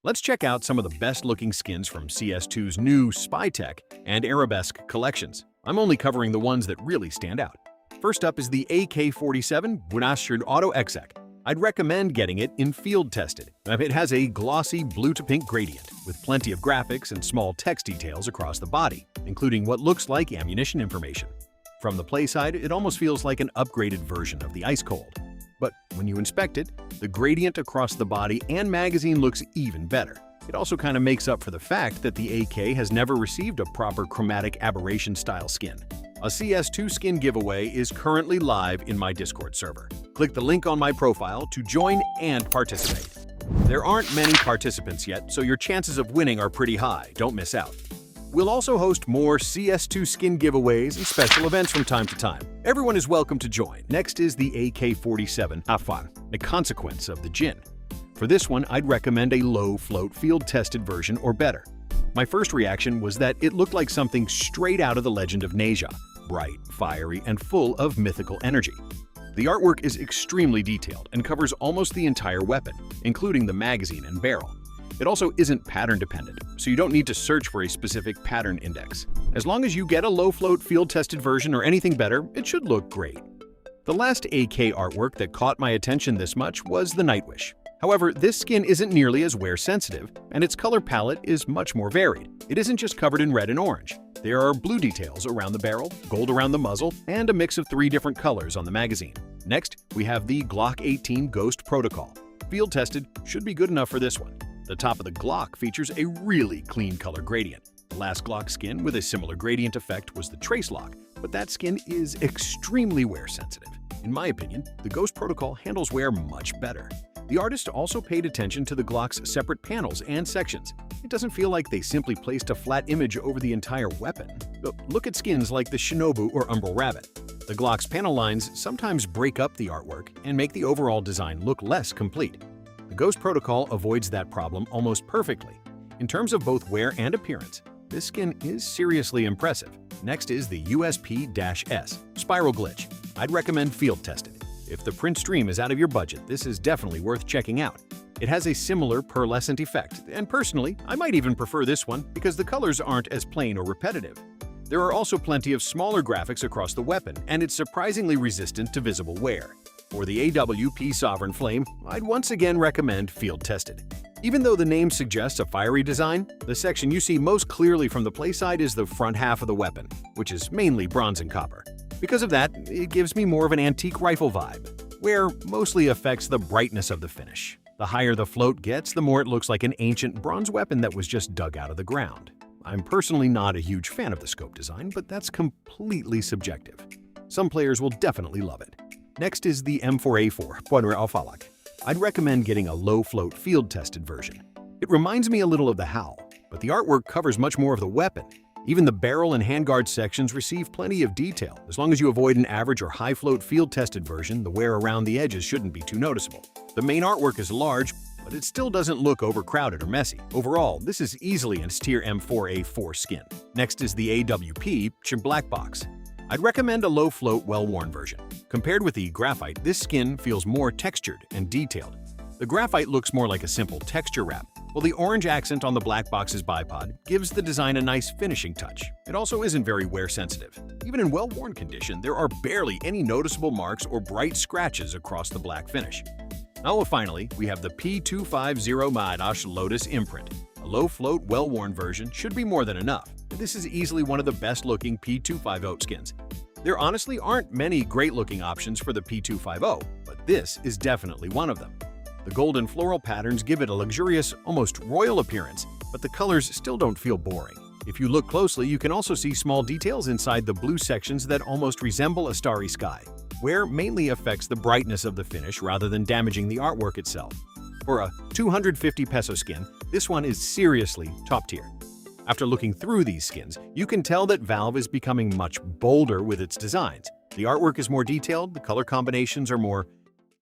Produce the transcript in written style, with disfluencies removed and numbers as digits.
Let's check out some of the best-looking skins from CS2's new Spytech and Arabesque collections. I'm only covering the ones that really stand out. First up is the AK-47 Bunashard Auto Exec. I'd recommend getting it in field-tested. It has a glossy blue-to-pink gradient, with plenty of graphics and small text details across the body, including what looks like ammunition information. From the play side, it almost feels like an upgraded version of the Ice Cold. But when you inspect it, the gradient across the body and magazine looks even better. It also kind of makes up for the fact that the AK has never received a proper chromatic aberration-style skin. A CS2 skin giveaway is currently live in my Discord server. Click the link on my profile to join and participate. There aren't many participants yet, so your chances of winning are pretty high. Don't miss out. We'll also host more CS2 skin giveaways and special events from time to time. Everyone is welcome to join. Next is the AK-47 Afan, a consequence of the Jinn. For this one, I'd recommend a low-float field-tested version or better. My first reaction was that it looked like something straight out of the Legend of Neja, bright, fiery, and full of mythical energy. The artwork is extremely detailed and covers almost the entire weapon, including the magazine and barrel. It also isn't pattern-dependent, so you don't need to search for a specific pattern index. As long as you get a low-float field-tested version or anything better, it should look great. The last AK artwork that caught my attention this much was the Nightwish. However, this skin isn't nearly as wear-sensitive, and its color palette is much more varied. It isn't just covered in red and orange. There are blue details around the barrel, gold around the muzzle, and a mix of 3 different colors on the magazine. Next, we have the Glock 18 Ghost Protocol. Field-tested should be good enough for this one. The top of the Glock features a really clean color gradient. The last Glock skin with a similar gradient effect was the Trace Lock, but that skin is extremely wear-sensitive. In my opinion, the Ghost Protocol handles wear much better. The artist also paid attention to the Glock's separate panels and sections. It doesn't feel like they simply placed a flat image over the entire weapon. Look at skins like the Shinobu or Umbral Rabbit. The Glock's panel lines sometimes break up the artwork and make the overall design look less complete. The Ghost Protocol avoids that problem almost perfectly. In terms of both wear and appearance, this skin is seriously impressive. Next is the USP-S Spiral Glitch. I'd recommend field-tested. If the print stream is out of your budget, this is definitely worth checking out. It has a similar pearlescent effect, and personally, I might even prefer this one because the colors aren't as plain or repetitive. There are also plenty of smaller graphics across the weapon, and it's surprisingly resistant to visible wear. For the AWP Sovereign Flame, I'd once again recommend field-tested. Even though the name suggests a fiery design, the section you see most clearly from the play side is the front half of the weapon, which is mainly bronze and copper. Because of that, it gives me more of an antique rifle vibe, where mostly affects the brightness of the finish. The higher the float gets, the more it looks like an ancient bronze weapon that was just dug out of the ground. I'm personally not a huge fan of the scope design, but that's completely subjective. Some players will definitely love it. Next is the M4A4 Pointer Alphalak. I'd recommend getting a low-float field-tested version. It reminds me a little of the Howl, but the artwork covers much more of the weapon. Even the barrel and handguard sections receive plenty of detail. As long as you avoid an average or high-float field-tested version, the wear around the edges shouldn't be too noticeable. The main artwork is large, but it still doesn't look overcrowded or messy. Overall, this is easily an S-tier M4A4 skin. Next is the AWP Black Box. I'd recommend a low-float, well-worn version. Compared with the graphite, this skin feels more textured and detailed. The graphite looks more like a simple texture wrap, while the orange accent on the black box's bipod gives the design a nice finishing touch. It also isn't very wear-sensitive. Even in well-worn condition, there are barely any noticeable marks or bright scratches across the black finish. Now, finally, we have the P250 Maidash Lotus Imprint. A low-float, well-worn version should be more than enough. This is easily one of the best-looking P250 skins. There honestly aren't many great-looking options for the P250, but this is definitely one of them. The golden floral patterns give it a luxurious, almost royal appearance, but the colors still don't feel boring. If you look closely, you can also see small details inside the blue sections that almost resemble a starry sky. Wear mainly affects the brightness of the finish rather than damaging the artwork itself. For a 250 peso skin, this one is seriously top tier. After looking through these skins, you can tell that Valve is becoming much bolder with its designs. The artwork is more detailed, the color combinations are more